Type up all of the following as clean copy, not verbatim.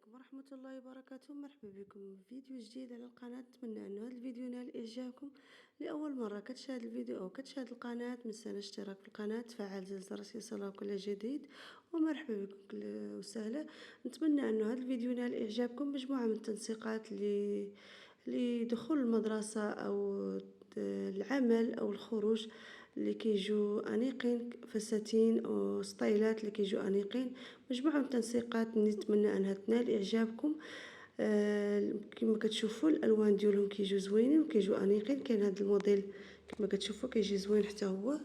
عليكم ورحمة الله وبركاته. مرحبا بكم في فيديو جديد على القناة. نتمنى انه هذا الفيديو ينال اعجابكم. لاول مرة كتشاهد الفيديو او كتشاهد القناة، متنساش الاشتراك في القناة، تفعل زر الجرس ليوصلك كل جديد. ومرحبا بكم كل وسهلا. نتمنى انه هذا الفيديو ينال اعجابكم. مجموعة من التنسيقات لدخول المدرسة او العمل او الخروج اللي كيجو انيقين، فساتين او ستايلات اللي كيجو انيقين. مجموعه من التنسيقات نتمنى انها تنال اعجابكم. كما كتشوفوا الالوان ديالهم كيجو زوينين وكيجو انيقين. كاين هذا الموديل كما كتشوفوا كيجي زوين حتى هو.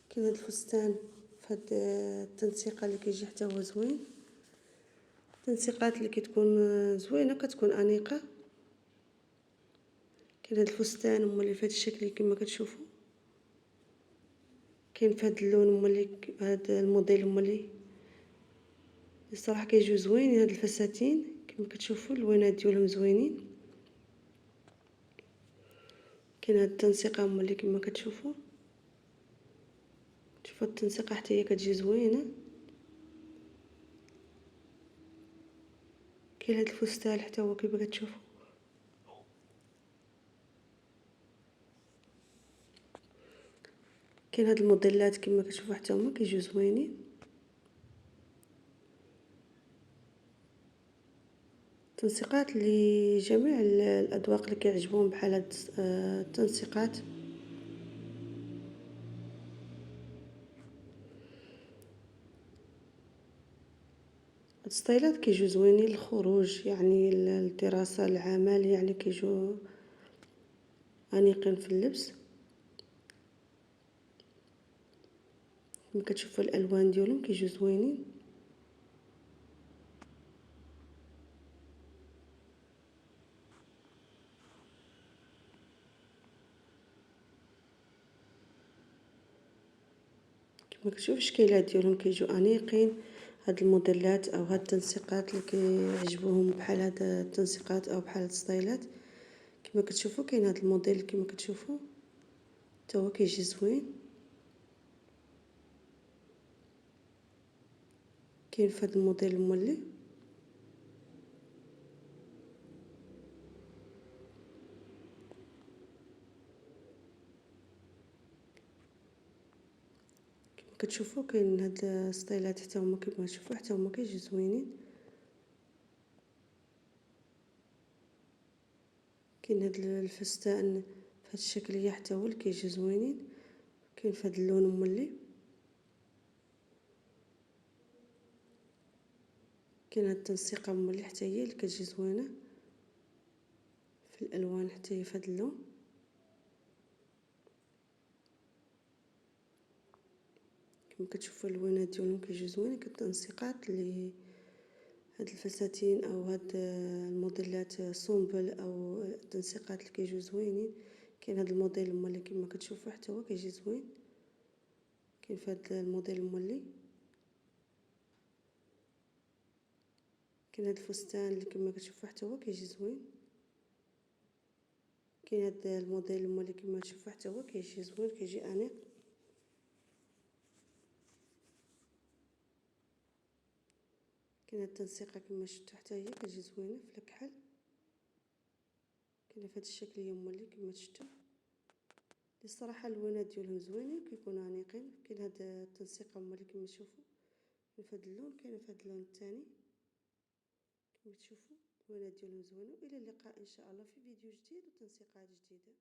كاين هذا الفستان في هذه التنسيقه اللي كيجي حتى هو زوين. التنسيقات اللي كتكون زوينه كتكون انيقه. كاين هذا الفستان هما اللي في هذا الشكل كما كتشوفوا. كاين في هذا اللون هما اللي هذا الموديل هما اللي الصراحه كيجيو زوينين. هاد الفساتين كما كتشوفوا اللوينات ديالهم زوينين. كاين هاد التنسيقه هما اللي كما كتشوفوا. شوفوا التنسيقه حتى هي كتجي زوينه. كاين هاد الفستان حتى هو كما كتشوفوا. كاين هاد الموديلات كما كتشوفوا حتى هما كيجيو زوينين. تنسيقات لجميع الاذواق اللي كيعجبهم بحال هاد التنسيقات. هاد الستايلات كيجيو زوينين للخروج، يعني الدراسه، العمل، يعني كيجيو انيقين في اللبس. كما كتشوفوا الالوان ديالهم كيجيو زوينين. كما كتشوفوا الشكيلات ديالهم كيجيو انيقين. هاد الموديلات او هاد التنسيقات اللي كيعجبوهم بحال هاد التنسيقات او بحال هاد الستايلات كما كتشوفوا. كاين هاد الموديل كما كتشوفوا حتى هو كيجي زوين. كاين في هاد الموديل مولي. كما كتشوفوا كاين هاد الستايلات حتى هما كما تشوفوا حتى هما كيجيو زوينين. كاين هاد الفستان في هاد الشكليه حتى هو اللي كيجي زوينين. كاين في هاد اللون مولي. كاين هاد التنسيقه مولي حتى هي اللي كتجي زوينه في الالوان حتى هي في هاد اللون. كما كتشوفوا اللوينات ديالهم كيجيو زوينين. كالتنسيقات اللي هاد الفساتين او هاد الموديلات سومبل او التنسيقات اللي كيجيو زوينين. كاين هاد الموديل هما اللي كما كتشوفوا حتى هو كيجي زوين. كاين في هاد الموديل مولي. كاين هاد الفستان اللي كما كتشوفوا حتى هو كيجي زوين. كاين هاد الموديل هما اللي كما تشوفوا حتى هو كيجي زوين، كيجي انيق. كاين هاد التنسيقه كما شفتوا حتى هي كتجي زوينه في الكحل. كاينه في هاد الشكليه هما اللي كما شفتوا. الصراحه اللوينات ديالهم زوينين كيكونوا انيقين. كاين هاد التنسيقه هما اللي كما تشوفوا في هاد اللون. كاينه في هاد اللون الثاني كما تشوفوا اللوينات ديالهم زوينه. والى اللقاء ان شاء الله في فيديو جديد وتنسيقات جديده.